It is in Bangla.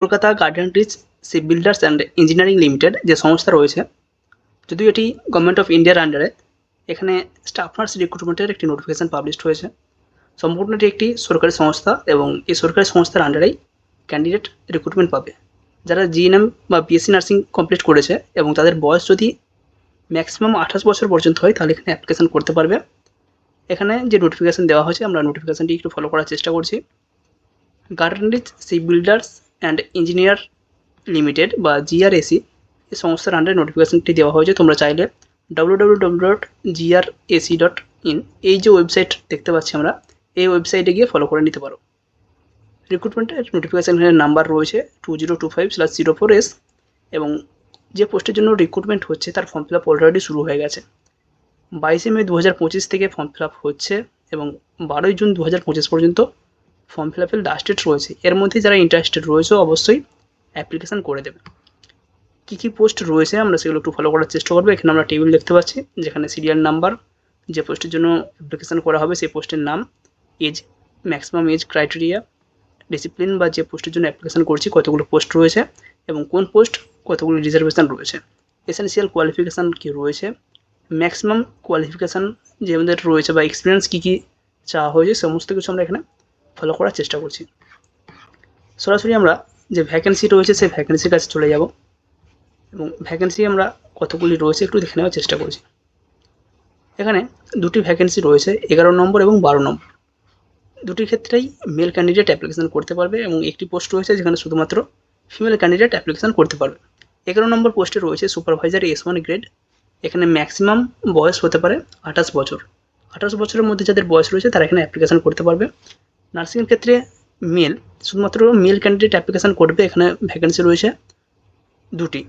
Kolkata garden reach ship builders and engineering limited যে সংস্থা রয়েছে, যদিও এটি গভর্নমেন্ট অফ ইন্ডিয়ার আন্ডারে, এখানে স্টাফ নার্স রিক্রুটমেন্টের একটি নোটিফিকেশান পাবলিশড হয়েছে। সম্পূর্ণ এটি একটি সরকারি সংস্থা এবং এই সরকারি সংস্থার আন্ডারেই ক্যান্ডিডেট রিক্রুটমেন্ট পাবে। যারা জিএনএম বা বিএসসি নার্সিং কমপ্লিট করেছে এবং তাদের বয়স যদি ম্যাক্সিমাম 28 বছর পর্যন্ত হয় তাহলে এখানে অ্যাপ্লিকেশান করতে পারবে। এখানে যে নোটিফিকেশান দেওয়া হয়েছে আমরা নোটিফিকেশানটি একটু ফলো করার চেষ্টা করছি। Garden reach ship builders and engineer limited বা জিআরএসি এই সংস্থার আন্ডারে নোটিফিকেশানটি দেওয়া হয়েছে। তোমরা চাইলে www.grac.in এই যে ওয়েবসাইট দেখতে পাচ্ছি আমরা, এই ওয়েবসাইটে গিয়ে ফলো করে নিতে পারো। রিক্রুটমেন্টের নোটিফিকেশানের নাম্বার রয়েছে 2025/04S এবং যে পোস্টের জন্য রিক্রুটমেন্ট হচ্ছে তার ফর্ম ফিল আপ অলরেডি শুরু হয়ে গেছে। 22শে মে 2025 থেকে ফর্ম ফিল আপ হচ্ছে এবং 12ই জুন 2025 পর্যন্ত ফর্ম ফিল আপের লাস্ট ডেট রয়েছে। এর মধ্যে যারা ইন্টারেস্টেড রয়েছে অবশ্যই অ্যাপ্লিকেশান করে দেবে। কী কী পোস্ট রয়েছে আমরা সেগুলো একটু ফলো করার চেষ্টা করবো। এখানে আমরা টেবিল দেখতে পাচ্ছি, যেখানে সিরিয়াল নাম্বার, যে পোস্টের জন্য অ্যাপ্লিকেশান করা হবে সেই পোস্টের নাম, age, maximum age criteria, discipline বা যে পোস্টের জন্য অ্যাপ্লিকেশান করছি কতগুলো পোস্ট রয়েছে এবং কোন পোস্ট কতগুলো রিজার্ভেশন রয়েছে, এসেনশিয়াল কোয়ালিফিকেশান কী রয়েছে, ম্যাক্সিমাম কোয়ালিফিকেশান যে আমাদের রয়েছে বা এক্সপিরিয়েন্স কী কী চাওয়া হয়েছে, সমস্ত কিছু আমরা এখানে ফলো করার চেষ্টা করছি। সরাসরি আমরা যে ভ্যাকেন্সি রয়েছে সেই ভ্যাকেন্সির কাছে চলে যাব এবং ভ্যাকেন্সি আমরা কতগুলি রয়েছে একটু দেখে নেওয়ার চেষ্টা করছি। এখানে দুটি ভ্যাকেন্সি রয়েছে, 11 নম্বর এবং 12 নম্বর। দুটির ক্ষেত্রেই মেল ক্যান্ডিডেট অ্যাপ্লিকেশান করতে পারবে এবং একটি পোস্ট রয়েছে যেখানে শুধুমাত্র ফিমেল ক্যান্ডিডেট অ্যাপ্লিকেশান করতে পারবে। 11 নম্বর পোস্টে রয়েছে সুপারভাইজার S1 গ্রেড। এখানে ম্যাক্সিমাম বয়স হতে পারে 28 বছর। 28 বছরের মধ্যে যাদের বয়স রয়েছে তারা এখানে অ্যাপ্লিকেশান করতে পারবে। নার্সিংয়ের ক্ষেত্রে মেল, শুধুমাত্র মেল ক্যান্ডিডেট অ্যাপ্লিকেশান করবে। এখানে ভ্যাকেন্সি রয়েছে দুটি,